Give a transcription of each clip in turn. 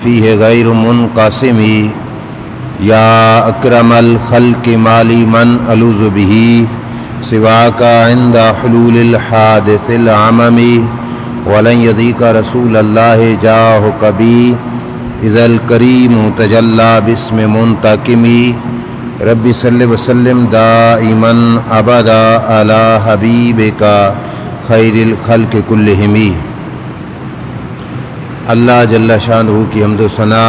فيه غير منقسم يا أكرم الخلق مالي من ألوذ به سواك عند حلول الحادث العمم ولن يضيق رسول الله جاهك بي إذا الكريم تجلى باسم منتقم رب صل وسلم دائما أبدا على حبيبك خير الخلق كلهم۔ اللہ جل شانہ کی حمد و ثنا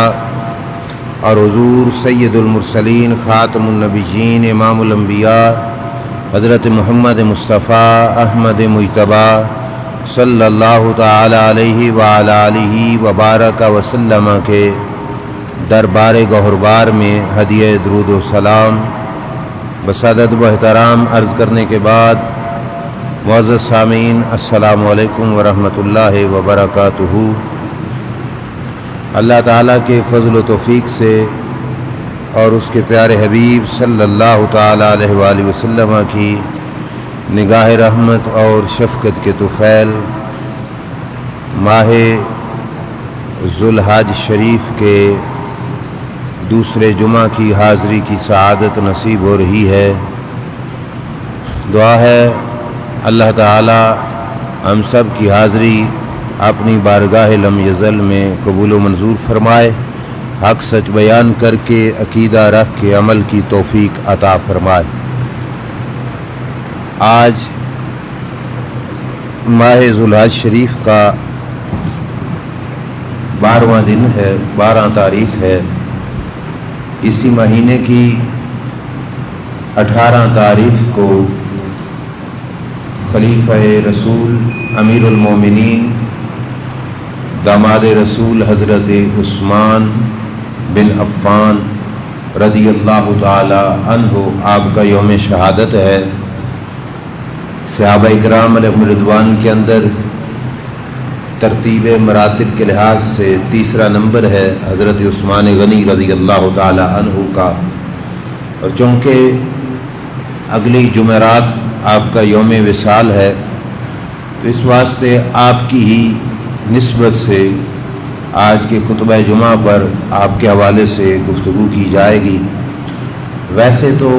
اور حضور سید المرسلین خاتم النبیین امام الانبیاء حضرت محمد مصطفیٰ احمد مجتبیٰ صلی اللہ تعالی علیہ وعلی آلہ وبارک وسلم کے دربار گہربار میں ہدیہ درود و سلام بسادت و احترام عرض کرنے کے بعد معزز سامعین السلام علیکم ورحمۃ اللہ وبرکاتہ۔ اللہ تعالیٰ کے فضل و توفیق سے اور اس کے پیارے حبیب صلی اللہ تعالیٰ علیہ وآلہ وسلم کی نگاہ رحمت اور شفقت کے طفیل ماہ ذوالحج شریف کے دوسرے جمعہ کی حاضری کی سعادت نصیب ہو رہی ہے۔ دعا ہے اللہ تعالیٰ ہم سب کی حاضری اپنی بارگاہ لم یزل میں قبول و منظور فرمائے، حق سچ بیان کر کے عقیدہ رکھ کے عمل کی توفیق عطا فرمائے۔ آج ماہ ذوالحج شریف کا 12واں دن ہے، 12 تاریخ ہے۔ اسی مہینے کی 18 تاریخ کو خلیفہ رسول امیر المومنین داماد رسول حضرت عثمان بن عفان رضی اللہ تعالی عنہ آپ کا یوم شہادت ہے۔ صحابہ اکرام علیہم رضوان کے اندر ترتیب مراتب کے لحاظ سے تیسرا نمبر ہے حضرت عثمان غنی رضی اللہ تعالی عنہ کا، اور چونکہ اگلی جمعرات آپ کا یوم وصال ہے تو اس واسطے آپ کی ہی نسبت سے آج کے خطبہ جمعہ پر آپ کے حوالے سے گفتگو کی جائے گی۔ ویسے تو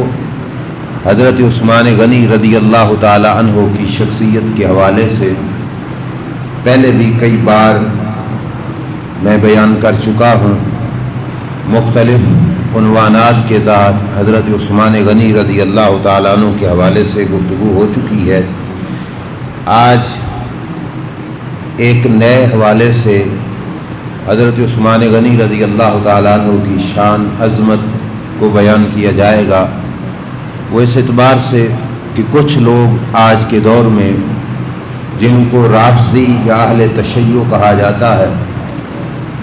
حضرت عثمان غنی رضی اللہ تعالی عنہ کی شخصیت کے حوالے سے پہلے بھی کئی بار میں بیان کر چکا ہوں، مختلف عنوانات کے تحت حضرت عثمان غنی رضی اللہ تعالی عنہ کے حوالے سے گفتگو ہو چکی ہے۔ آج ایک نئے حوالے سے حضرت عثمان غنی رضی اللہ تعالیٰ عنہ کی شان عظمت کو بیان کیا جائے گا۔ وہ اس اعتبار سے کہ کچھ لوگ آج کے دور میں جن کو رافضی یا اہل تشیع کہا جاتا ہے،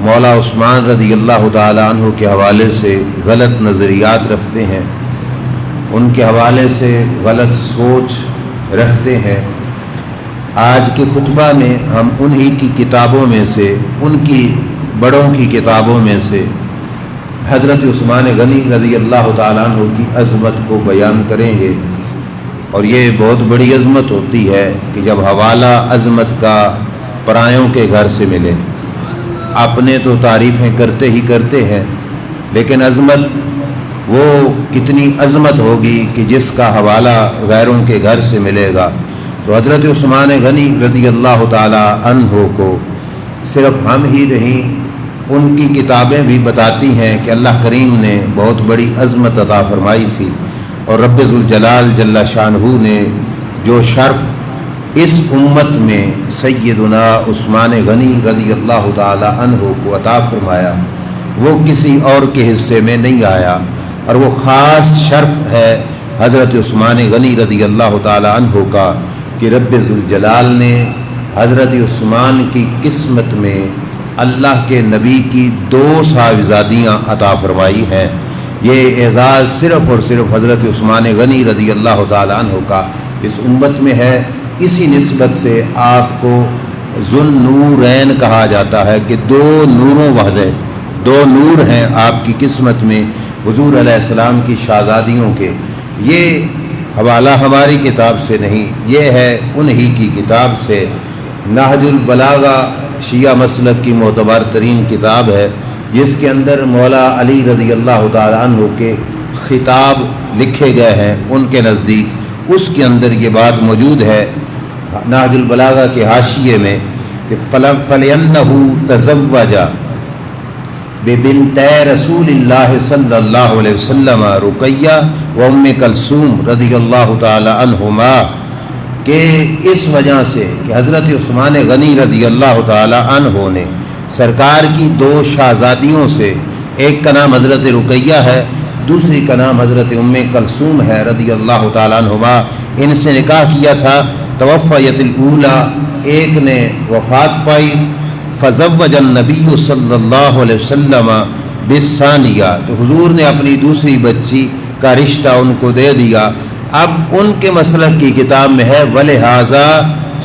مولا عثمان رضی اللہ تعالیٰ عنہ کے حوالے سے غلط نظریات رکھتے ہیں، ان کے حوالے سے غلط سوچ رکھتے ہیں۔ آج کے خطبہ میں ہم انہی کی کتابوں میں سے، ان کی بڑوں کی کتابوں میں سے حضرت عثمان غنی رضی اللہ تعالیٰ عنہ کی عظمت کو بیان کریں گے۔ اور یہ بہت بڑی عظمت ہوتی ہے کہ جب حوالہ عظمت کا پرایوں کے گھر سے ملے۔ اپنے تو تعریفیں کرتے ہی کرتے ہیں، لیکن عظمت وہ کتنی عظمت ہوگی کہ جس کا حوالہ غیروں کے گھر سے ملے گا۔ تو حضرت عثمان غنی رضی اللہ تعالی عنہ کو صرف ہم ہی نہیں، ان کی کتابیں بھی بتاتی ہیں کہ اللہ کریم نے بہت بڑی عظمت عطا فرمائی تھی، اور رب ذوالجلال جل شانہ نے جو شرف اس امت میں سیدنا عثمان غنی رضی اللہ تعالی عنہ کو عطا فرمایا وہ کسی اور کے حصے میں نہیں آیا، اور وہ خاص شرف ہے حضرت عثمان غنی رضی اللہ تعالی عنہ کا کہ رب ذوالجلال نے حضرت عثمان کی قسمت میں اللہ کے نبی کی 2 صاحبزادیاں عطا فرمائی ہیں۔ یہ اعزاز صرف اور صرف حضرت عثمان غنی رضی اللہ تعالی عنہ کا اس امت میں ہے۔ اسی نسبت سے آپ کو ذو النورین کہا جاتا ہے کہ 2 نوروں وحدہ، 2 نور ہیں آپ کی قسمت میں حضور علیہ السلام کی شہزادیوں کے۔ یہ حوالہ ہماری کتاب سے نہیں، یہ ہے انہی کی کتاب سے۔ نہج البلاغہ شیعہ مسلک کی معتبر ترین کتاب ہے، جس کے اندر مولا علی رضی اللہ تعالیٰ عنہ کے خطاب لکھے گئے ہیں ان کے نزدیک، اس کے اندر یہ بات موجود ہے نہج البلاغہ کے حاشیے میں کہ فَلِأَنَّهُ تَزَوَّجَ بِبِنْتَيْ رسول اللہ صلی اللہ علیہ وسلم رقیہ و ام کلثوم رضی اللہ تعالی عنہما، کہ اس وجہ سے کہ حضرت عثمان غنی رضی اللہ تعالی عنہ نے سرکار کی دو شہزادیوں سے، ایک کا نام حضرت رقیہ ہے، دوسری کا نام حضرت ام کلثوم ہے رضی اللہ تعالی عنہما، ان سے نکاح کیا تھا۔ توفیت الاولیٰ، ایک نے وفات پائی، فزوج النبی صلی اللہ علیہ وسلم بالثانیہ، تو حضور نے اپنی دوسری بچی کا رشتہ ان کو دے دیا۔ اب ان کے مسلک کی کتاب میں ہے ولہذا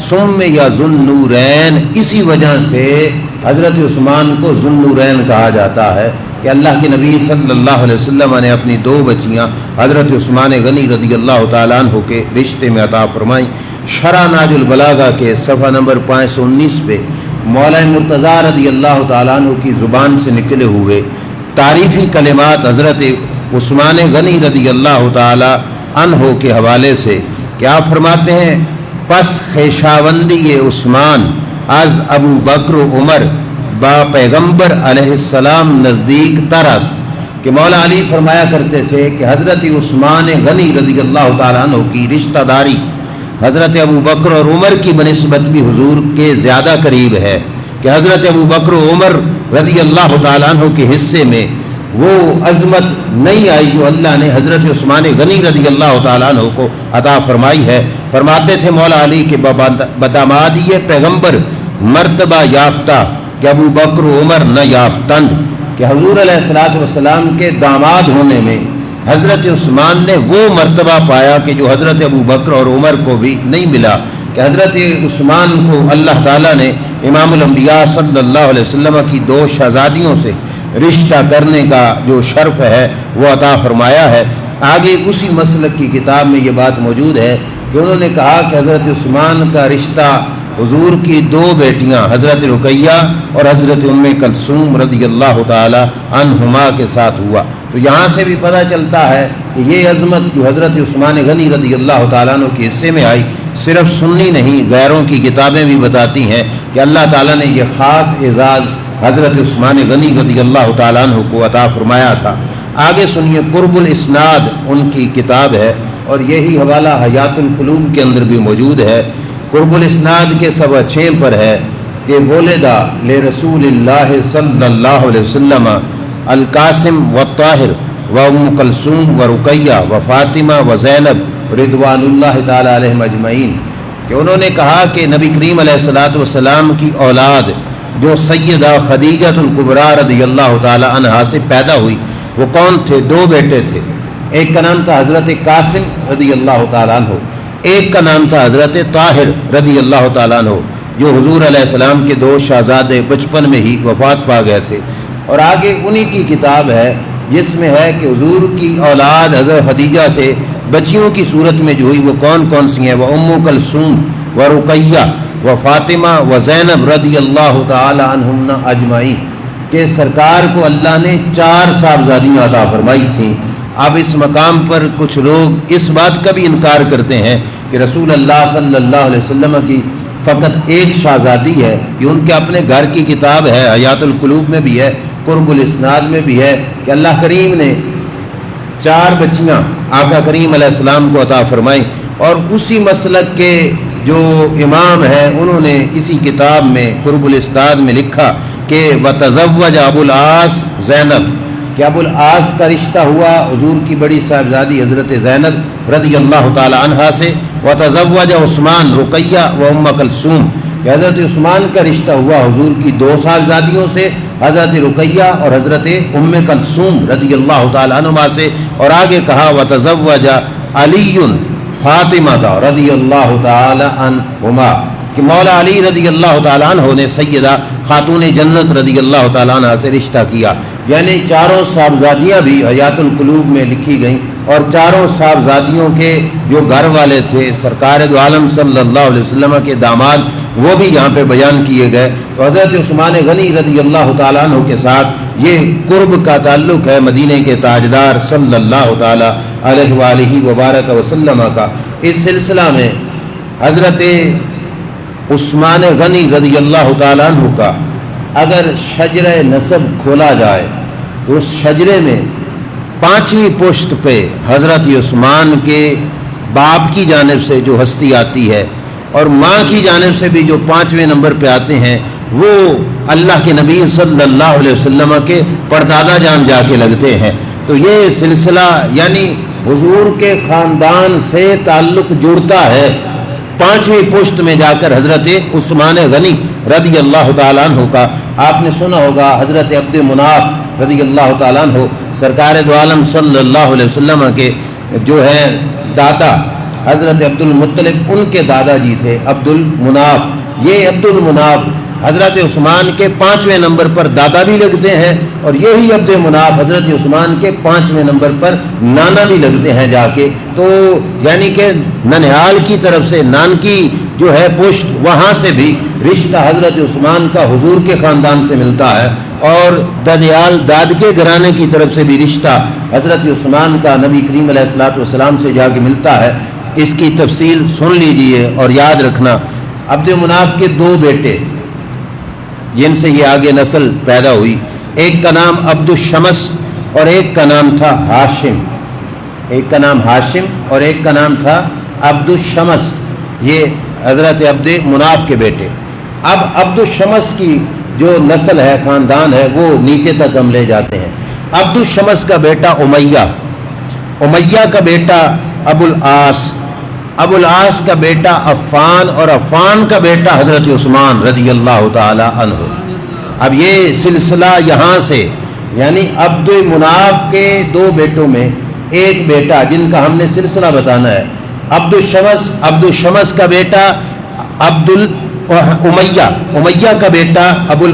سمیہ ذو النورین، اسی وجہ سے حضرت عثمان کو ذو النورین کہا جاتا ہے کہ اللہ کے نبی صلی اللہ علیہ وسلم نے اپنی دو بچیاں حضرت عثمان غنی رضی اللہ تعالیٰ عنہ کے رشتے میں عطا فرمائیں۔ شرح نہج البلاغہ کے صفحہ نمبر 519 پہ مولا مرتضیٰ رضی اللہ تعالیٰ عنہ کی زبان سے نکلے ہوئے تعریفی کلمات حضرت عثمان غنی رضی اللہ تعالیٰ عنہ کے حوالے سے کیا فرماتے ہیں؟ پس خیشاوندی عثمان از ابو بکر و عمر با پیغمبر علیہ السلام نزدیک ترست، کہ مولا علی فرمایا کرتے تھے کہ حضرت عثمان غنی رضی اللہ تعالیٰ عنہ کی رشتہ داری حضرت ابو بکر اور عمر کی بنسبت بھی حضور کے زیادہ قریب ہے، کہ حضرت ابو بکر و عمر رضی اللہ تعالیٰ عنہ کے حصے میں وہ عظمت نہیں آئی جو اللہ نے حضرت عثمان غنی رضی اللہ تعالیٰ عنہ کو عطا فرمائی ہے۔ فرماتے تھے مولا علی کے بدامادی پیغمبر مرتبہ یافتہ کہ ابو بکر و عمر نہ یافتند، کہ حضور علیہ الصلوۃ والسلام کے داماد ہونے میں حضرت عثمان نے وہ مرتبہ پایا کہ جو حضرت ابو بکر اور عمر کو بھی نہیں ملا، کہ حضرت عثمان کو اللہ تعالیٰ نے امام الانبیاء صلی اللہ علیہ وسلم کی دو شہزادیوں سے رشتہ کرنے کا جو شرف ہے وہ عطا فرمایا ہے۔ آگے اسی مسلک کی کتاب میں یہ بات موجود ہے کہ انہوں نے کہا کہ حضرت عثمان کا رشتہ حضور کی دو بیٹیاں حضرت رقیہ اور حضرت ام کلثوم رضی اللہ تعالی عنہما کے ساتھ ہوا۔ تو یہاں سے بھی پتہ چلتا ہے کہ یہ عظمت جو حضرت عثمان غنی رضی اللہ تعالیٰ عنہ کے حصے میں آئی صرف سنی نہیں، غیروں کی کتابیں بھی بتاتی ہیں کہ اللہ تعالیٰ نے یہ خاص اعزاز حضرت عثمان غنی رضی اللہ تعالیٰ عنہ کو عطا فرمایا تھا۔ آگے سنیے، قرب الاسناد ان کی کتاب ہے اور یہی حوالہ حیات القلوب کے اندر بھی موجود ہے۔ قرب الاسناد کے صفحہ 6 پر ہے کہ ولدا لرسول اللہ صلی اللہ علیہ وسلم القاسم و طاہر و ام کلثوم و رقیہ و فاطمہ و زینب رضوان اللہ تعالی علیہم اجمعین، کہ انہوں نے کہا کہ نبی کریم علیہ الصلوۃ والسلام کی اولاد جو سیدہ خدیجہ الکبریٰ رضی اللہ تعالی عنہا سے پیدا ہوئی وہ کون تھے؟ دو بیٹے تھے، ایک کا نام تھا حضرت قاسم رضی اللہ تعالیٰ عنہ، ایک کا نام تھا حضرت طاہر رضی اللہ تعالیٰ عنہ، جو حضور علیہ السلام کے دو شہزادے بچپن میں ہی وفات پا گئے تھے۔ اور آگے انہی کی کتاب ہے جس میں ہے کہ حضور کی اولاد حضرت خدیجہ سے بچیوں کی صورت میں جو ہوئی وہ کون کون سی ہیں؟ وہ ام کلثوم و رقیہ و فاطمہ و زینب رضی اللہ تعالی عنہن اجمعین، کہ سرکار کو اللہ نے 4 صاحبزادیاں عطا فرمائی تھیں۔ اب اس مقام پر کچھ لوگ اس بات کا بھی انکار کرتے ہیں کہ رسول اللہ صلی اللہ علیہ وسلم کی فقط ایک شہزادی ہے، یہ ان کے اپنے گھر کی کتاب ہے، حیات القلوب میں بھی ہے، قرب الاسناد میں بھی ہے کہ اللہ کریم نے 4 بچیاں آقا کریم علیہ السلام کو عطا فرمائیں۔ اور اسی مسلک کے جو امام ہیں انہوں نے اسی کتاب میں قرب الاسناد میں لکھا کہ وتزوج ابو العاص زینب، کہ ابو العاص کا رشتہ ہوا حضور کی بڑی صاحبزادی حضرت زینب رضی اللہ تعالی عنہا سے، وتزوج عثمان رقیہ و ام کلثوم، کہ حضرت عثمان کا رشتہ ہوا حضور کی 2 صاحبزادیوں سے حضرت رقیہ اور حضرت ام کلثوم رضی اللہ تعالی عنہما سے۔ اور آگے کہا وتزوج علی فاطمہ رضی اللہ تعالی عنہما، کہ مولا علی رضی اللہ تعالیٰ عنہ نے سیدہ خاتون جنت رضی اللہ تعالیٰ عنہ سے رشتہ کیا، یعنی 4 صاحبزادیاں بھی حیات القلوب میں لکھی گئیں، اور 4 صاحبزادیوں کے جو گھر والے تھے سرکار دو عالم صلی اللہ علیہ وسلم کے داماد وہ بھی یہاں پہ بیان کیے گئے۔ تو حضرت عثمان غنی رضی اللہ تعالیٰ عنہ کے ساتھ یہ قرب کا تعلق ہے مدینے کے تاجدار صلی اللہ تعالی علیہ وآلہ وبارک وسلم کا۔ اس سلسلہ میں حضرت عثمان غنی رضی اللہ تعالیٰ عنہ کا اگر شجرہ نسب کھولا جائے تو اس شجرے میں 5ویں پشت پہ حضرت عثمان کے باپ کی جانب سے جو ہستی آتی ہے اور ماں کی جانب سے بھی جو 5ویں نمبر پہ آتے ہیں وہ اللہ کے نبی صلی اللہ علیہ وسلم کے پردادا جان جا کے لگتے ہیں۔ تو یہ سلسلہ یعنی حضور کے خاندان سے تعلق جڑتا ہے 5ویں پشت میں جا کر حضرت عثمان غنی رضی اللہ تعالیٰ عنہ کا۔ آپ نے سنا ہوگا حضرت عبد مناف رضی اللہ تعالیٰ عنہ سرکار دو عالم صلی اللہ علیہ وسلم کے جو ہے دادا حضرت عبد المطلب ان کے دادا جی تھے عبد المناف۔ یہ عبد المناف حضرت عثمان کے 5ویں نمبر پر دادا بھی لگتے ہیں اور یہی عبد مناف حضرت عثمان کے 5ویں نمبر پر نانا بھی لگتے ہیں جا کے۔ تو یعنی کہ ننہال کی طرف سے نانکی جو ہے پشت وہاں سے بھی رشتہ حضرت عثمان کا حضور کے خاندان سے ملتا ہے اور ددیال داد کے گھرانے کی طرف سے بھی رشتہ حضرت عثمان کا نبی کریم علیہ الصلوۃ والسلام سے جا کے ملتا ہے۔ اس کی تفصیل سن لیجئے اور یاد رکھنا۔ عبد مناف کے 2 بیٹے جن سے یہ آگے نسل پیدا ہوئی، ایک کا نام عبد الشمس اور ایک کا نام تھا ہاشم۔ ایک کا نام ہاشم اور ایک کا نام تھا عبد الشمس، یہ حضرت عبد مناف کے بیٹے۔ اب عبد الشمس کی جو نسل ہے خاندان ہے وہ نیچے تک ہم لے جاتے ہیں۔ عبد الشمس کا بیٹا امیہ، امیہ کا بیٹا ابو العاص، ابو العاص کا بیٹا عفان اور عفان کا بیٹا حضرت عثمان رضی اللہ تعالی عنہ۔ اب یہ سلسلہ یہاں سے یعنی عبد مناف کے 2 بیٹوں میں ایک بیٹا جن کا ہم نے سلسلہ بتانا ہے عبد الشمس کا بیٹا امیہ کا بیٹا ابو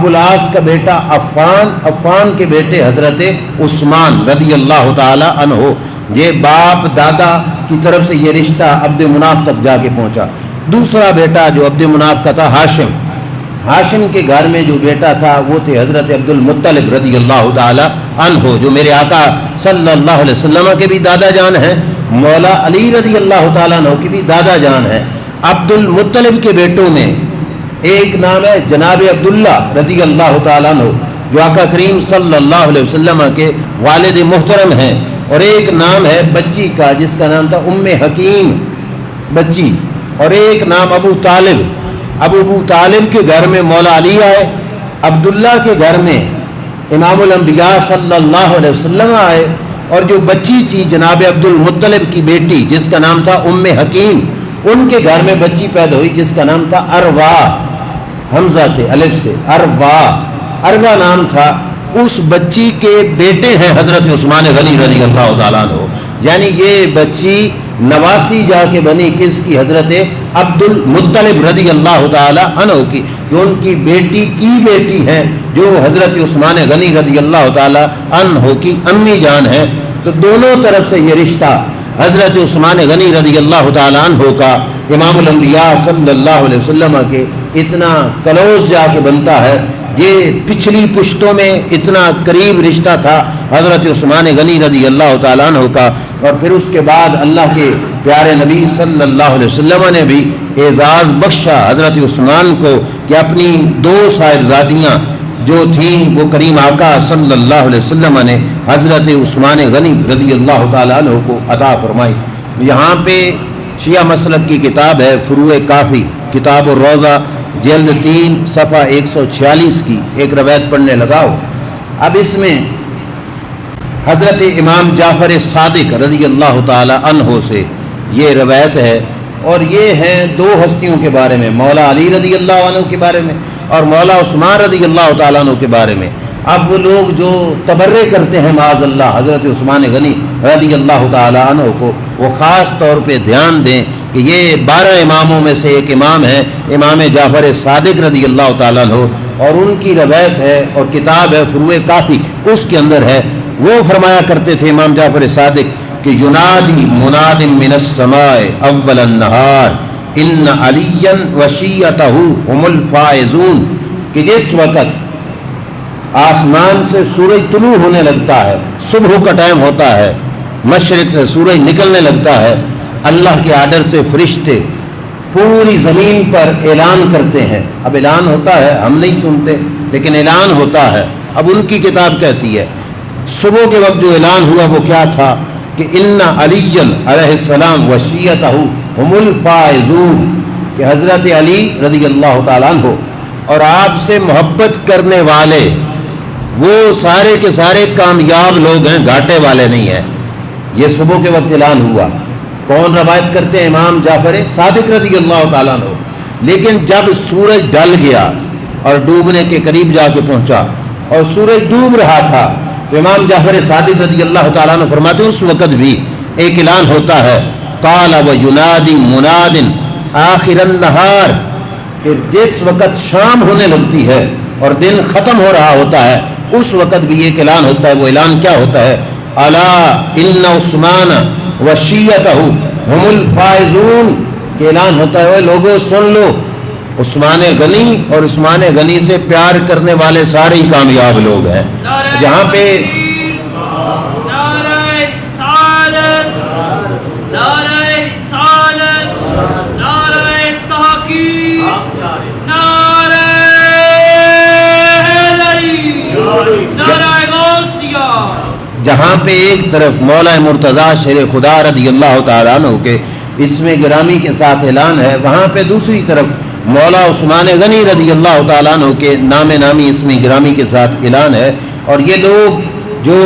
العاص کا بیٹا عفان کے بیٹے حضرت عثمان رضی اللہ تعالی عنہ۔ یہ باپ دادا کی طرف سے یہ رشتہ عبد مناف تک جا کے پہنچا۔ دوسرا بیٹا جو عبد مناف کا تھا ہاشم کے گھر میں جو بیٹا تھا وہ تھے حضرت عبد المطلب رضی اللہ تعالی عنہ جو میرے آقا صلی اللہ علیہ وسلم کے بھی دادا جان ہیں، مولا علی رضی اللہ تعالیٰ عنہ کی بھی دادا جان ہیں۔ عبد المطلب کے بیٹوں میں ایک نام ہے جناب عبداللہ رضی اللہ تعالیٰ عنہ جو آقا کریم صلی اللہ علیہ وسلم کے والد محترم ہیں، اور ایک نام ہے بچی کا جس کا نام تھا ام حکیم بچی، اور ایک نام ابو طالب کے گھر میں مولا علی آئے، عبداللہ کے گھر میں امام الانبیاء صلی اللہ علیہ وسلم آئے، اور جو بچی تھی جناب عبد المطلب کی بیٹی جس کا نام تھا ام حکیم، ان کے گھر میں بچی پیدا ہوئی جس کا نام تھا اروا، حمزہ سے الف سے اروا نام تھا۔ اس بچی کے بیٹے ہیں حضرت عثمان غنی رضی اللہ تعالیٰ عنہ، یعنی یہ بچی نواسی جا کے بنی کس کی؟ حضرت عبد المطلب رضی اللہ تعالیٰ عنہ کی، جو ان کی بیٹی کی بیٹی ہیں جو حضرت عثمان غنی رضی اللہ تعالیٰ عنہ کی امی جان ہے۔ تو دونوں طرف سے یہ رشتہ حضرت عثمان غنی رضی اللہ تعالیٰ عنہ کا امام الانبیاء صلی اللہ علیہ وسلم کے اتنا کلوز جا کے بنتا ہے۔ یہ پچھلی پشتوں میں اتنا قریب رشتہ تھا حضرت عثمان غنی رضی اللہ تعالیٰ عنہ کا، اور پھر اس کے بعد اللہ کے پیارے نبی صلی اللہ علیہ وسلم نے بھی اعزاز بخشا حضرت عثمان کو کہ اپنی 2 صاحبزادیاں جو تھیں وہ کریم آقا صلی اللہ علیہ وسلم نے حضرت عثمان غنی رضی اللہ تعالیٰ عنہ کو عطا فرمائی۔ یہاں پہ شیعہ مسلک کی کتاب ہے فروع کافی، کتاب الروضہ جلد 3 صفحہ 146 کی ایک روایت پڑھنے لگاؤ۔ اب اس میں حضرت امام جعفر صادق رضی اللہ تعالی عنہ سے یہ روایت ہے، اور یہ ہیں 2 ہستیوں کے بارے میں، مولا علی رضی اللہ عنہ کے بارے میں اور مولا عثمان رضی اللہ تعالیٰ عنہ کے بارے میں۔ اب وہ لوگ جو تبرے کرتے ہیں معاذ اللہ حضرت عثمان غنی رضی اللہ تعالیٰ عنہ کو، وہ خاص طور پہ دھیان دیں کہ یہ 12 اماموں میں سے ایک امام ہے، امام جعفر صادق رضی اللہ تعالیٰ عنہ، اور ان کی روایت ہے اور کتاب ہے فروع کافی، اس کے اندر ہے۔ وہ فرمایا کرتے تھے امام جعفر صادق کہ ینادی مناد من السماء اول النہار ان علی و شیعتہ هم الفائزون، کہ جس وقت آسمان سے سورج طلوع ہونے لگتا ہے، صبح کا ٹائم ہوتا ہے، مشرق سے سورج نکلنے لگتا ہے، اللہ کے آرڈر سے فرشتے پوری زمین پر اعلان کرتے ہیں. اب اعلان ہوتا ہے، ہم نہیں سنتے لیکن اعلان ہوتا ہے. اب ان کی کتاب کہتی ہے صبح کے وقت جو اعلان ہوا وہ کیا تھا کہ ان علی علیہ السلام و شیعتہ ہم الفائزون، کہ حضرت علی رضی اللہ تعالیٰ عنہ اور آپ سے محبت کرنے والے وہ سارے کے سارے کامیاب لوگ ہیں، گھاٹے والے نہیں ہیں. یہ صبح کے وقت اعلان ہوا. کون روایت کرتے ہیں؟ امام جعفر صادق رضی اللہ تعالیٰ عنہ. لیکن جب سورج ڈل گیا اور ڈوبنے کے قریب جا کے پہنچا اور سورج ڈوب رہا تھا تو امام جعفر صادق رضی اللہ تعالیٰ عنہ فرماتے ہیں اس وقت بھی ایک اعلان ہوتا ہے، قال وینادی مناد آخر النہار، کہ جس وقت شام ہونے لگتی ہے اور دن ختم ہو رہا ہوتا ہے اس وقت بھی ایک اعلان ہوتا ہے. وہ اعلان کیا ہوتا ہے؟ الا ان عثمان وشیعتہ ہم الفائزون، کہ اعلان ہوتا ہے لوگوں سن لو، عثمان غنی اور عثمان غنی سے پیار کرنے والے سارے ہی کامیاب لوگ ہیں. جہاں پہ جہاں پہ ایک طرف مولا مرتضیٰ شیر خدا رضی اللہ تعالیٰ عنہ کے اسم گرامی کے ساتھ اعلان ہے، وہاں پہ دوسری طرف مولا عثمان غنی رضی اللہ تعالیٰ عنہ کے نام نامی اسم گرامی کے ساتھ اعلان ہے. اور یہ لوگ جو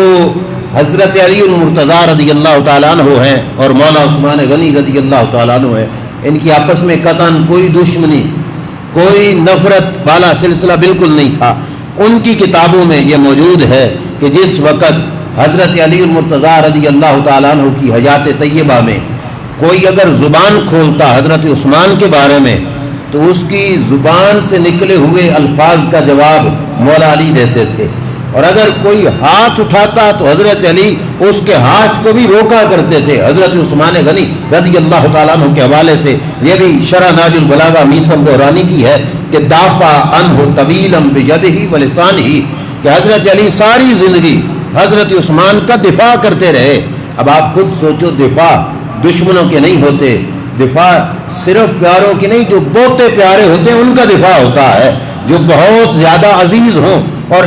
حضرت علی المرتضیٰ رضی اللہ تعالیٰ عنہ ہیں اور مولا عثمان غنی رضی اللہ تعالیٰ عنہ ہیں، ان کی آپس میں قطعاً کوئی دشمنی، کوئی نفرت والا سلسلہ بالکل نہیں تھا. ان کی کتابوں میں یہ موجود ہے کہ جس وقت حضرت علی المرتضیٰ رضی اللہ تعالیٰ عنہ کی حیات طیبہ میں کوئی اگر زبان کھولتا حضرت عثمان کے بارے میں تو اس کی زبان سے نکلے ہوئے الفاظ کا جواب مولا علی دیتے تھے، اور اگر کوئی ہاتھ اٹھاتا تو حضرت علی اس کے ہاتھ کو بھی روکا کرتے تھے. حضرت عثمان غنی رضی اللہ تعالیٰ عنہ کے حوالے سے یہ بھی شرح ناج البلاغہ میثم بحرانی کی ہے کہ دافع عنہ طویلا بیدہ ولسانہ، کہ حضرت علی ساری زندگی حضرت عثمان کا دفاع کرتے رہے. اب آپ خود سوچو، دفاع دشمنوں کے نہیں ہوتے، دفاع صرف پیاروں کی نہیں، جو بہتے پیارے ہوتے ہیں ان کا دفاع ہوتا ہے، جو بہت زیادہ عزیز ہوں. اور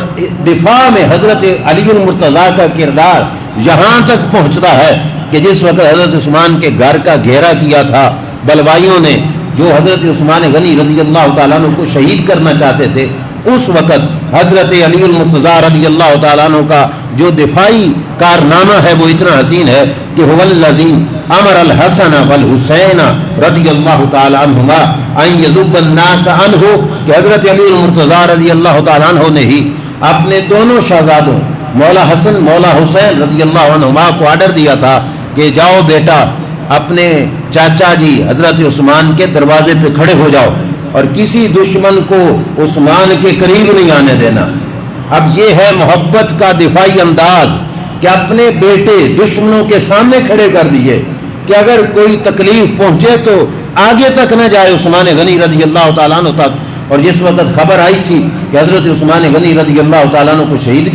دفاع میں حضرت علی المرتضیٰ کا کردار یہاں تک پہنچتا ہے کہ جس وقت حضرت عثمان کے گھر کا گھیرا کیا تھا بلوائیوں نے جو حضرت عثمان غنی رضی اللہ تعالیٰ عنہ کو شہید کرنا چاہتے تھے، اس وقت حضرت علی المرتضیٰ رضی اللہ تعالیٰ عنہ کا جو دفاعی کارنامہ ہے وہ اتنا حسین ہے کہ هو الذی امر الحسن والحسین رضی اللہ تعالیٰ عنہما ان یذب الناس عنہ، کہ حضرت علی المرتضیٰ رضی اللہ تعالیٰ عنہ نے ہی اپنے دونوں شہزادوں مولا حسن مولا حسین رضی اللہ عنہما کو آرڈر دیا تھا کہ جاؤ بیٹا اپنے چاچا جی حضرت عثمان کے دروازے پہ کھڑے ہو جاؤ اور کسی دشمن کو عثمان کے قریب نہیں آنے دینا. اب یہ ہے محبت کا دفاعی انداز کہ اپنے بیٹے دشمنوں کے سامنے کھڑے کر دیے کہ اگر کوئی تکلیف پہنچے تو آگے تک نہ جائے عثمان غنی رضی اللہ تعالیٰ عنہ تک. اور جس وقت خبر آئی تھی کہ حضرت عثمان غنی رضی اللہ تعالیٰ عنہ کو شہید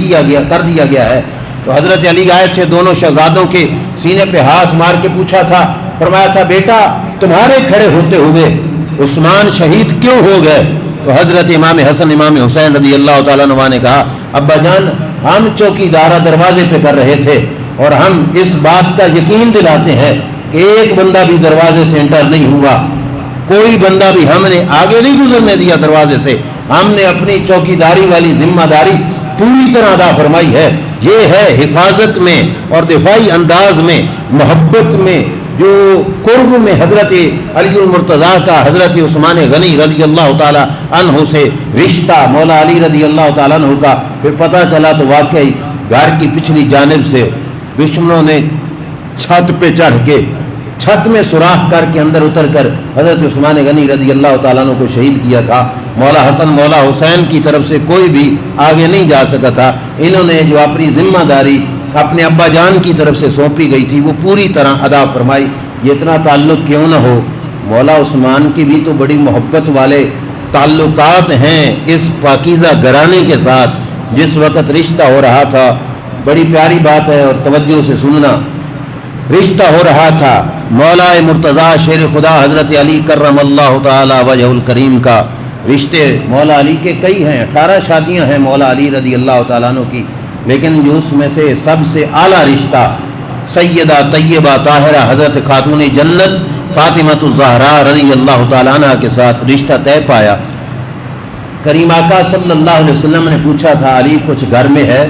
کر دیا گیا ہے تو حضرت علی آئے تھے، دونوں شہزادوں کے سینے پہ ہاتھ مار کے پوچھا تھا، فرمایا تھا بیٹا تمہارے کھڑے ہوتے ہوئے عثمان شہید کیوں ہو گئے؟ تو حضرت امام حسن امام حسین رضی اللہ تعالیٰ عنہ نے کہا ابا جان ہم چوکی دارہ دروازے پہ کر رہے تھے اور ہم اس بات کا یقین دلاتے ہیں کہ ایک بندہ بھی دروازے سے انٹر نہیں ہوا، کوئی بندہ بھی ہم نے آگے نہیں گزرنے دیا دروازے سے، ہم نے اپنی چوکی داری والی ذمہ داری پوری طرح ادا فرمائی ہے. یہ ہے حفاظت میں اور دفاعی انداز میں، محبت میں، جو قرب میں حضرت علی المرتضیٰ کا حضرت عثمان غنی رضی اللہ تعالیٰ عنہ سے رشتہ مولا علی رضی اللہ تعالیٰ عنہ کا. پھر پتہ چلا تو واقعی گھر کی پچھلی جانب سے دشمنوں نے چھت پہ چڑھ کے چھت میں سوراخ کر کے اندر اتر کر حضرت عثمان غنی رضی اللہ تعالیٰ عنہ کو شہید کیا تھا. مولا حسن مولا حسین کی طرف سے کوئی بھی آگے نہیں جا سکا تھا. انہوں نے جو اپنی ذمہ داری اپنے ابا جان کی طرف سے سونپی گئی تھی وہ پوری طرح ادا فرمائی. یہ اتنا تعلق کیوں نہ ہو، مولا عثمان کی بھی تو بڑی محبت والے تعلقات ہیں اس پاکیزہ گھرانے کے ساتھ جس وقت رشتہ ہو رہا تھا، بڑی پیاری بات ہے اور توجہ سے سننا، رشتہ ہو رہا تھا مولا مرتضیٰ شیر خدا حضرت علی کرم اللہ تعالی وجہ الکریم کا۔ رشتے مولا علی کے کئی ہیں، 18 شادیاں ہیں مولا علی رضی اللہ تعالیٰ عنہ کی، لیکن جو اس میں سے سب سے اعلیٰ رشتہ سیدہ طیبہ طاہرہ حضرت خاتون جنت فاطمۃ الزہراء رضی اللہ تعالیٰ عنہ کے ساتھ رشتہ طے پایا۔ کریم آقا صلی اللہ علیہ وسلم نے پوچھا تھا، علی کچھ گھر میں ہے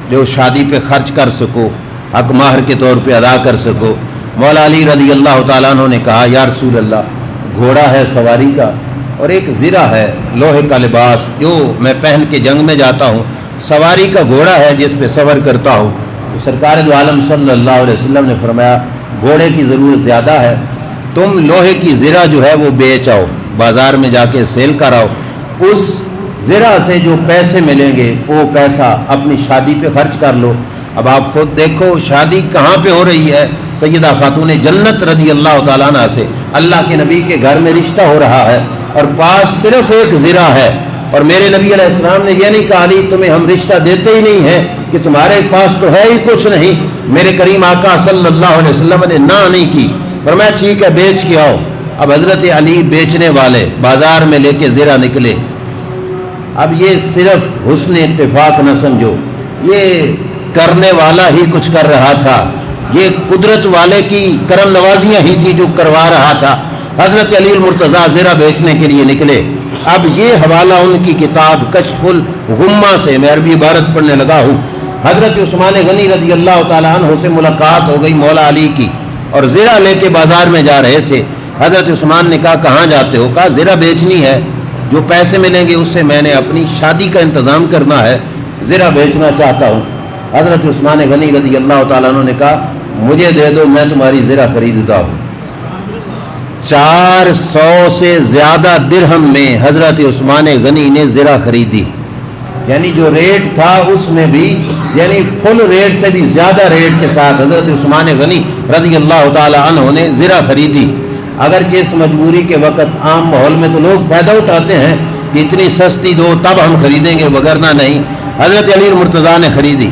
جو شادی پہ خرچ کر سکو، حق مہر کے طور پہ ادا کر سکو؟ مولا علی رضی اللہ تعالیٰ عنہ نے کہا، یا رسول اللہ، گھوڑا ہے سواری کا اور ایک زرہ ہے لوہے کا لباس جو میں پہن کے جنگ میں جاتا ہوں، سواری کا گھوڑا ہے جس پہ سفر کرتا ہوں۔ تو سرکار دو عالم صلی اللہ علیہ وسلم نے فرمایا، گھوڑے کی ضرورت زیادہ ہے، تم لوہے کی زرہ جو ہے وہ بیچ آؤ، بازار میں جا کے سیل کراؤ، اس زرہ سے جو پیسے ملیں گے وہ پیسہ اپنی شادی پہ خرچ کر لو۔ اب آپ خود دیکھو شادی کہاں پہ ہو رہی ہے، سیدہ خاتون جنت رضی اللہ تعالیٰ عنہ سے، اللہ کے نبی کے گھر میں رشتہ ہو رہا ہے اور پاس صرف ایک زرہ ہے، اور میرے نبی علیہ السلام نے یہ نہیں کہا علی تمہیں ہم رشتہ دیتے ہی نہیں ہیں کہ تمہارے پاس تو ہے ہی کچھ نہیں، میرے کریم آقا صلی اللہ علیہ وسلم نے نہ نہیں کی، فرمایا ٹھیک ہے بیچ کے آؤ۔ اب حضرت علی بیچنے والے بازار میں لے کے زرہ نکلے۔ اب یہ صرف حسن اتفاق نہ سمجھو، یہ کرنے والا ہی کچھ کر رہا تھا، یہ قدرت والے کی کرم نوازیاں ہی تھی جو کروا رہا تھا۔ حضرت علی المرتضیٰ زرہ بیچنے کے لیے نکلے۔ اب یہ حوالہ ان کی کتاب کشف الغمہ سے، میں عربی عبارت پڑھنے لگا ہوں، حضرت عثمان غنی رضی اللہ تعالیٰ عنہ سے ملاقات ہو گئی مولا علی کی، اور زرہ لے کے بازار میں جا رہے تھے۔ حضرت عثمان نے کہا کہاں جاتے ہو؟ کہا زرہ بیچنی ہے، جو پیسے ملیں گے اس سے میں نے اپنی شادی کا انتظام کرنا ہے، زرہ بیچنا چاہتا ہوں۔ حضرت عثمان غنی رضی اللہ تعالیٰ عنہ نے کہا مجھے دے دو، میں تمہاری زرہ خریدتا ہوں۔ 400 سے زیادہ درہم میں حضرت عثمان غنی نے زرہ خریدی، یعنی جو ریٹ تھا اس میں بھی، یعنی فل ریٹ سے بھی زیادہ ریٹ کے ساتھ حضرت عثمان غنی رضی اللہ تعالی عنہ نے زرہ خریدی۔ اگرچہ اس مجبوری کے وقت عام ماحول میں تو لوگ فائدہ اٹھاتے ہیں کہ اتنی سستی دو تب ہم خریدیں گے، وگرنہ نہیں۔ حضرت علی المرتضیٰ نے خریدی،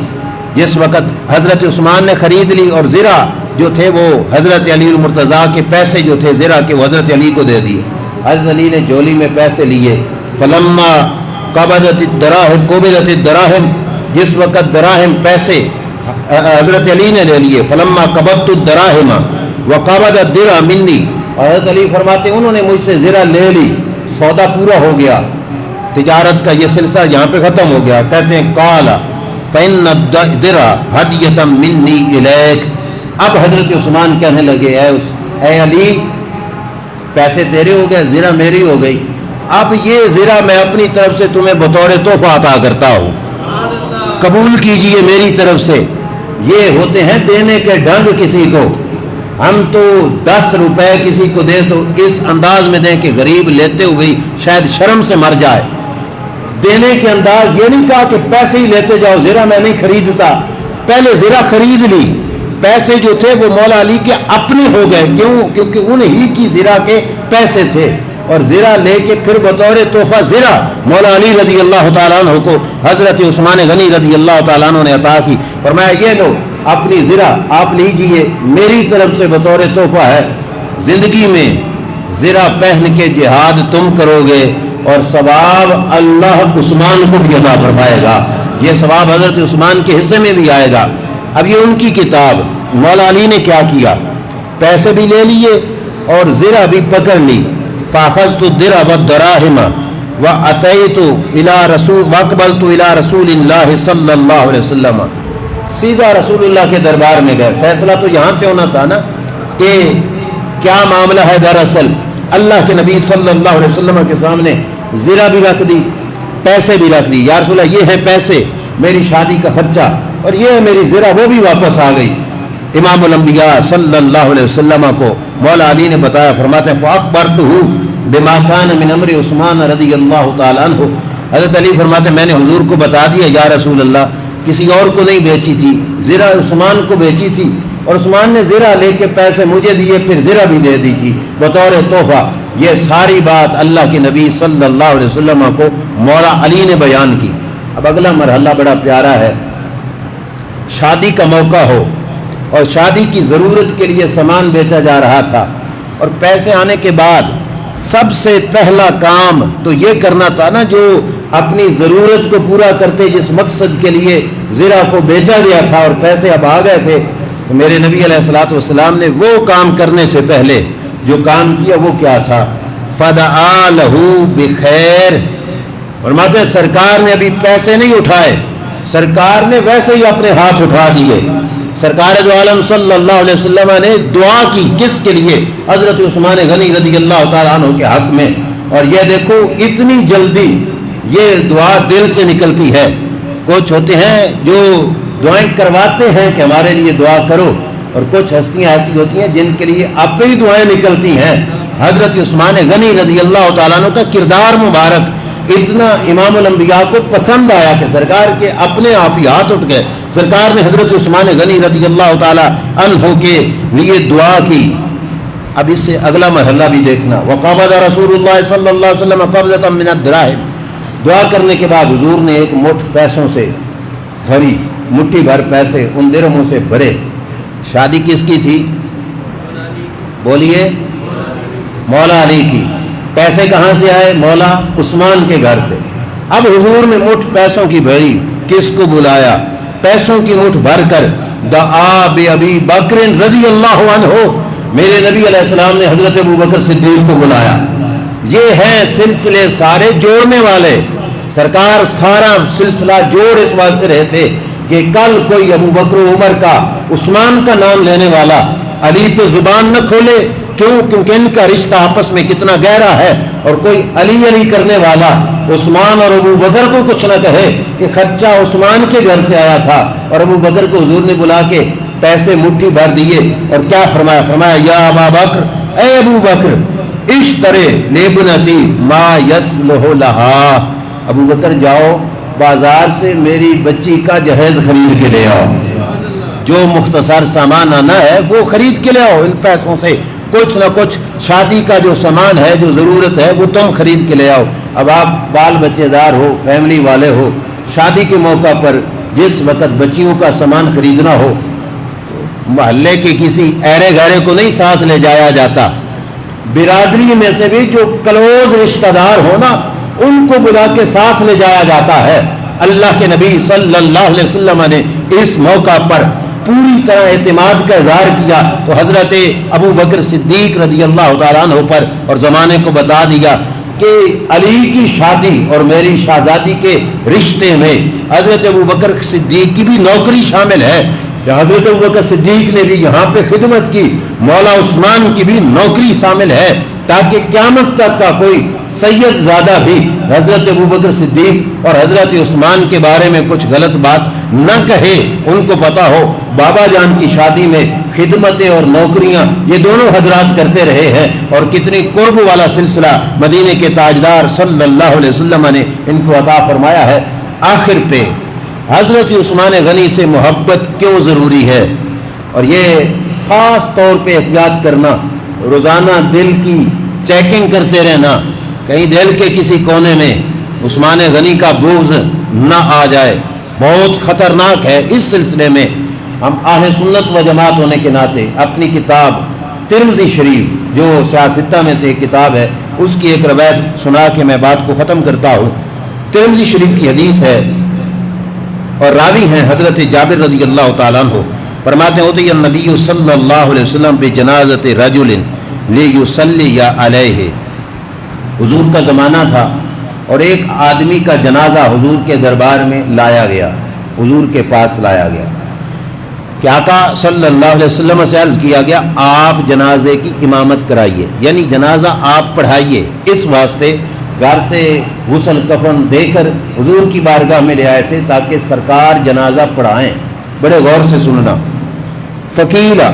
جس وقت حضرت عثمان نے خرید لی اور زرہ جو تھے وہ حضرت علی المرتضیٰ کے پیسے جو تھے زرہ کے وہ حضرت علی کو دے دیے۔ حضرت علی نے جولی میں پیسے لیے، فلما قبضت الدراہم، جس وقت دراہم پیسے حضرت علی نے لے لیے، فلما قبضت الدراہم وقبض الدرع منی، اور حضرت علی فرماتے انہوں نے مجھ سے زرہ لے لی، سودا پورا ہو گیا، تجارت کا یہ سلسلہ یہاں پہ ختم ہو گیا۔ کہتے ہیں قال فإن الدرع ہدیۃ منی الیک، اب حضرت عثمان کہنے لگے اے علی پیسے تیرے ہو گئے، زرہ میری ہو گئی، اب یہ زرہ میں اپنی طرف سے تمہیں بطور تحفہ عطا کرتا ہوں، قبول کیجئے میری طرف سے۔ یہ ہوتے ہیں دینے کے ڈھنگ کسی کو، ہم تو 10 روپے کسی کو دیں تو اس انداز میں دیں کہ غریب لیتے ہوئے شاید شرم سے مر جائے۔ دینے کے انداز یہ نہیں کہا کہ پیسے ہی لیتے جاؤ، زرہ میں نہیں خریدتا، پہلے زرہ خرید لی، پیسے جو تھے وہ مولا علی کے اپنے ہو گئے، کیوں؟ کیونکہ انہی کی زرہ کے پیسے تھے، اور زرہ لے کے پھر بطور تحفہ زرہ مولا علی رضی اللہ تعالیٰ عنہ کو حضرت عثمان غنی رضی اللہ تعالیٰ عنہ نے عطا کی، فرمایا یہ لو اپنی زرہ آپ لیجئے، میری طرف سے بطور تحفہ ہے۔ زندگی میں زرہ پہن کے جہاد تم کرو گے اور ثواب اللہ عثمان کو بھی عطا فرمائے گا، یہ ثواب حضرت عثمان کے حصے میں بھی آئے گا۔ اب یہ ان کی کتاب، مولا علی نے کیا کیا، پیسے بھی لے لیے اور زرہ بھی پکڑ لی، فاخذت الدرع والدراہم واتیت الی رسول واقبلت الی رسول اللہ صلی اللہ علیہ وسلم، سیدھا رسول اللہ کے دربار میں گئے۔ فیصلہ تو یہاں سے ہونا تھا نا کہ کیا معاملہ ہے۔ دراصل اللہ کے نبی صلی اللہ علیہ وسلم کے سامنے زرہ بھی رکھ دی، پیسے بھی رکھ دی، یا رسول اللہ یہ ہیں پیسے میری شادی کا خرچہ، اور یہ ہے میری زرہ، وہ بھی واپس آ گئی۔ امام الانبیاء صلی اللہ علیہ وسلم کو مولا علی نے بتایا، فرماتے ہیں فَأَخْبَرْتُهُ بِمَا كَانَ مِنْ أَمْرِ عثمان رضی اللہ تعالیٰ عنہ، حضرت علی فرماتے ہیں میں نے حضور کو بتا دیا یا رسول اللہ، کسی اور کو نہیں بیچی تھی، زرہ عثمان کو بیچی تھی، اور عثمان نے زرہ لے کے پیسے مجھے دیے، پھر زرہ بھی دے دی تھی بطور تحفہ۔ یہ ساری بات اللہ کے نبی صلی اللہ علیہ وسلم کو مولا علی نے بیان کی۔ اب اگلا مرحلہ بڑا پیارا ہے. شادی کا موقع ہو اور شادی کی ضرورت کے لیے سامان بیچا جا رہا تھا, اور پیسے آنے کے بعد سب سے پہلا کام تو یہ کرنا تھا نا جو اپنی ضرورت کو پورا کرتے جس مقصد کے لیے زرع کو بیچا گیا تھا اور پیسے اب آ گئے تھے, تو میرے نبی علیہ الصلوۃ والسلام نے وہ کام کرنے سے پہلے جو کام کیا وہ کیا تھا؟ فدعا لہو بخیر. فرماتے ہیں سرکار نے ابھی پیسے نہیں اٹھائے, سرکار نے ویسے ہی اپنے ہاتھ اٹھا دیے. سرکار دو عالم صلی اللہ علیہ وسلم نے دعا کی, کس کے لیے؟ حضرت عثمان غنی رضی اللہ تعالیٰ عنہ کے حق میں. اور یہ دیکھو اتنی جلدی یہ دعا دل سے نکلتی ہے. کچھ ہوتے ہیں جو دعائیں کرواتے ہیں کہ ہمارے لیے دعا کرو, اور کچھ ہستیاں ایسی ہوتی ہیں جن کے لیے اب بھی دعائیں نکلتی ہیں. حضرت عثمان غنی رضی اللہ تعالیٰ عنہ کا کردار مبارک اتنا امام الانبیاء کو پسند آیا کہ سرکار کے اپنے آپ ہی ہاتھ اٹھ گئے. سرکار نے حضرت عثمان غنی رضی اللہ تعالیٰ عنہ کے لیے دعا کی. اب اس سے اگلا مرحلہ بھی دیکھنا. وقبض رسول اللہ صلی اللہ علیہ وسلم قبضۃ من الدراہم. دعا کرنے کے بعد حضور نے ایک مٹھ پیسوں سے بھری, مٹھی بھر پیسے ان درہموں سے بھرے. شادی کس کی تھی؟ بولیے. مولا علی کی. پیسے کہاں سے آئے؟ مولا عثمان کے گھر سے. اب حضور نے مٹھ پیسوں کی بھری, کس کو بلایا؟ پیسوں کی مٹھ بھر کر دعا بأبی بکر رضی اللہ عنہ. میرے نبی علیہ السلام نے حضرت ابو بکر صدیق کو بلایا. یہ ہیں سلسلے سارے جوڑنے والے. سرکار سارا سلسلہ جوڑ اس واسطے رہے تھے کہ کل کوئی ابو بکر و عمر کا, عثمان کا نام لینے والا علی پہ زبان نہ کھولے. کیوں؟ کیونکہ ان کا رشتہ آپس میں کتنا گہرا ہے, اور کوئی علی علی کرنے والا عثمان اور ابو بکر کو کچھ نہ کہے کہ خرچہ عثمان کے گھر سے آیا تھا, اور ابو بکر کو حضور نے بلا کے پیسے مٹھی بھر دیے. اور کیا فرمایا؟ فرمایا یا ابا بکر, اے ابو بکر, اشترے لابنتی ما یصلح لہا. ابو بکر جاؤ بازار سے میری بچی کا جہیز خرید کے لے آؤ. جو مختصر سامان آنا ہے وہ خرید کے لے آؤ. ان پیسوں سے کچھ نہ کچھ شادی کا جو سامان ہے, جو ضرورت ہے, وہ تم خرید کے لے آؤ. اب آپ بال بچے دار ہو, فیملی والے ہو, شادی کے موقع پر جس وقت بچیوں کا سامان خریدنا ہو, محلے کے کسی ایرے گھرے کو نہیں ساتھ لے جایا جاتا. برادری میں سے بھی جو کلوز رشتہ دار ہو نا, ان کو بلا کے ساتھ لے جایا جاتا ہے. اللہ کے نبی صلی اللہ علیہ وسلم نے اس موقع پر پوری طرح اعتماد کا اظہار کیا, تو حضرت ابو بکر صدیق رضی اللہ تعالیٰ عنہ پر اور زمانے کو بتا دیا کہ علی کی شادی اور میری شہزادی کے رشتے میں حضرت ابو بکر صدیق کی بھی نوکری شامل ہے. حضرت ابو بکر صدیق نے بھی یہاں پہ خدمت کی, مولا عثمان کی بھی نوکری شامل ہے, تاکہ قیامت تک کا کوئی سید زادہ بھی حضرت ابو بکر صدیق اور حضرت عثمان کے بارے میں کچھ غلط بات نہ کہے. ان کو پتا ہو بابا جان کی شادی میں خدمتیں اور نوکریاں یہ دونوں حضرات کرتے رہے ہیں, اور کتنی قرب والا سلسلہ مدینے کے تاجدار صلی اللہ علیہ وسلم نے ان کو عطا فرمایا ہے. آخر پہ حضرت عثمان غنی سے محبت کیوں ضروری ہے, اور یہ خاص طور پہ احتیاط کرنا, روزانہ دل کی چیکنگ کرتے رہنا, کہیں دل کے کسی کونے میں عثمان غنی کا بغض نہ آ جائے. بہت خطرناک ہے. اس سلسلے میں ہم اہل سنت و جماعت ہونے کے ناطے اپنی کتاب ترمذی شریف جو سیاستہ میں سے ایک کتاب ہے, اس کی ایک روایت سنا کے میں بات کو ختم کرتا ہوں. ترمذی شریف کی حدیث ہے اور راوی ہیں حضرت جابر رضی اللہ تعالیٰ عنہ. فرماتے ہیں اتی النبی صلی اللہ علیہ وسلم بجنازۃ رجل لیصلی علیہ. حضور کا زمانہ تھا اور ایک آدمی کا جنازہ حضور کے دربار میں لایا گیا, حضور کے پاس لایا گیا کہ آقا صلی اللہ علیہ وسلم سے عرض کیا گیا آپ جنازے کی امامت کرائیے, یعنی جنازہ آپ پڑھائیے. اس واسطے گھر سے غسل کفن دے کر حضور کی بارگاہ میں لے آئے تھے تاکہ سرکار جنازہ پڑھائیں. بڑے غور سے سننا. فقیلا,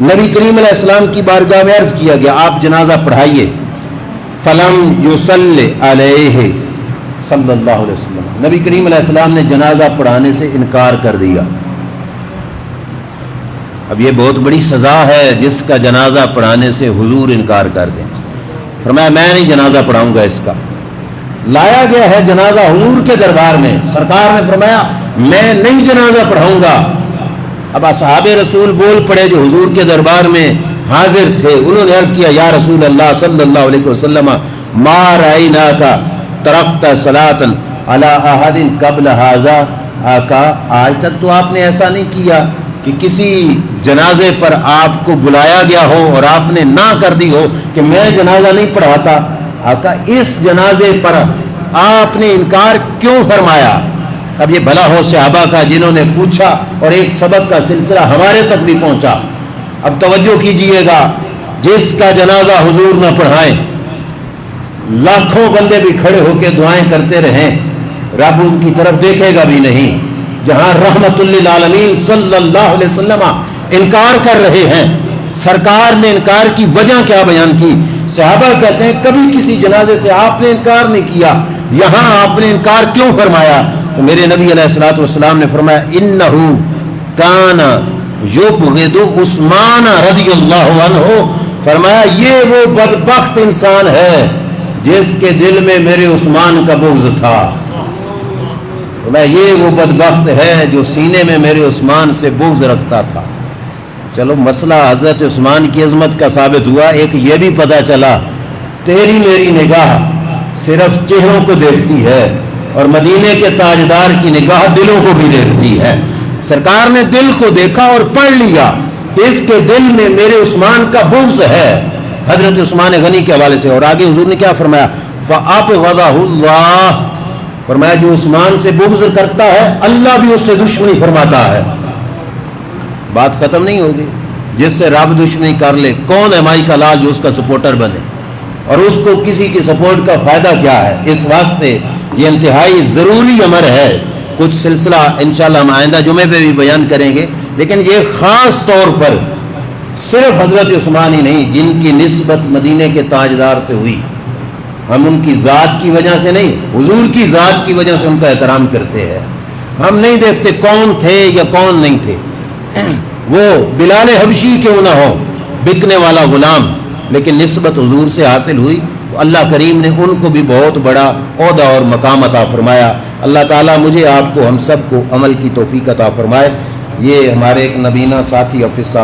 نبی کریم علیہ السلام کی بارگاہ میں عرض کیا گیا آپ جنازہ پڑھائیے. فلم یصلی علیہ صلی اللہ علیہ وسلم, نبی کریم علیہ السلام نے جنازہ پڑھانے سے انکار کر دیا. اب یہ بہت بڑی سزا ہے جس کا جنازہ پڑھانے سے حضور انکار کر دیں. فرمایا میں نہیں جنازہ پڑھاؤں گا اس کا. لایا گیا ہے جنازہ حضور کے دربار میں، سرکار نے فرمایا میں نہیں جنازہ پڑھاؤں گا۔ اب اصحاب رسول بول پڑے جو حضور کے دربار میں حاضر تھے، انہوں نے عرض کیا یا رسول اللہ صلی اللہ علیہ وسلم ما رأیناک ترکت صلاۃ علی احد قبل ھذا، آقا آج تک تو آپ نے ایسا نہیں کیا کہ کسی جنازے پر آپ کو بلایا گیا ہو اور آپ نے نہ کر دی ہو کہ میں جنازہ نہیں پڑھاتا۔ آقا اس جنازے پر آپ نے انکار کیوں فرمایا؟ اب یہ بھلا ہو صحابہ کا جنہوں نے پوچھا اور ایک سبق کا سلسلہ ہمارے تک بھی پہنچا۔ اب توجہ کیجئے گا، جس کا جنازہ حضور نہ پڑھائیں، لاکھوں بندے بھی کھڑے ہو کے دعائیں کرتے رہیں، رب ان کی طرف دیکھے گا بھی نہیں۔ جہاں رحمت للعالمین صلی اللہ علیہ وسلم انکار کر رہے ہیں، سرکار نے انکار کی وجہ کیا بیان کی؟ صحابہ کہتے ہیں کبھی کسی جنازے سے آپ نے انکار نہیں کیا، یہاں آپ نے انکار کیوں فرمایا؟ تو میرے نبی علیہ الصلوۃ والسلام نے فرمایا انہو کان یبغض عثمان رضی اللہ عنہ، فرمایا یہ وہ بدبخت انسان ہے جس کے دل میں میرے عثمان کا بغض تھا۔ یہ وہ بدبخت ہے جو سینے میں میرے عثمان سے بغض رکھتا تھا۔ چلو مسئلہ حضرت عثمان کی عظمت کا ثابت ہوا، ایک یہ بھی پتہ چلا تیری میری نگاہ صرف چہروں کو دیکھتی ہے اور مدینے کے تاجدار کی نگاہ دلوں کو بھی دیکھتی ہے۔ سرکار نے دل کو دیکھا اور پڑھ لیا کہ اس کے دل میں میرے عثمان کا بغض ہے، حضرت عثمان غنی کے حوالے سے۔ اور آگے حضور نے کیا فرمایا؟ فَأَبْغَضَهُ اللَّهُ، فرمایا جو عثمان سے بغض کرتا ہے اللہ بھی اس سے دشمنی فرماتا ہے۔ بات ختم نہیں ہوگی، جس سے رب دشمنی کر لے کون ہے مائی کا لال جو اس کا سپورٹر بنے، اور اس کو کسی کی سپورٹ کا فائدہ کیا ہے؟ اس واسطے یہ انتہائی ضروری امر ہے۔ کچھ سلسلہ انشاءاللہ ہم آئندہ جمعے پہ بھی بیان کریں گے، لیکن یہ خاص طور پر صرف حضرت عثمان ہی نہیں جن کی نسبت مدینے کے تاجدار سے ہوئی، ہم ان کی ذات کی وجہ سے نہیں، حضور کی ذات کی وجہ سے ان کا احترام کرتے ہیں۔ ہم نہیں دیکھتے کون تھے یا کون نہیں تھے، وہ بلال حبشی کیوں نہ ہو، بکنے والا غلام، لیکن نسبت حضور سے حاصل ہوئی تو اللہ کریم نے ان کو بھی بہت بڑا عہدہ اور مقام عطا فرمایا۔ اللہ تعالیٰ مجھے آپ کو ہم سب کو عمل کی توفیق عطا فرمائے۔ یہ ہمارے ایک نبینہ ساتھی حافظ صاحب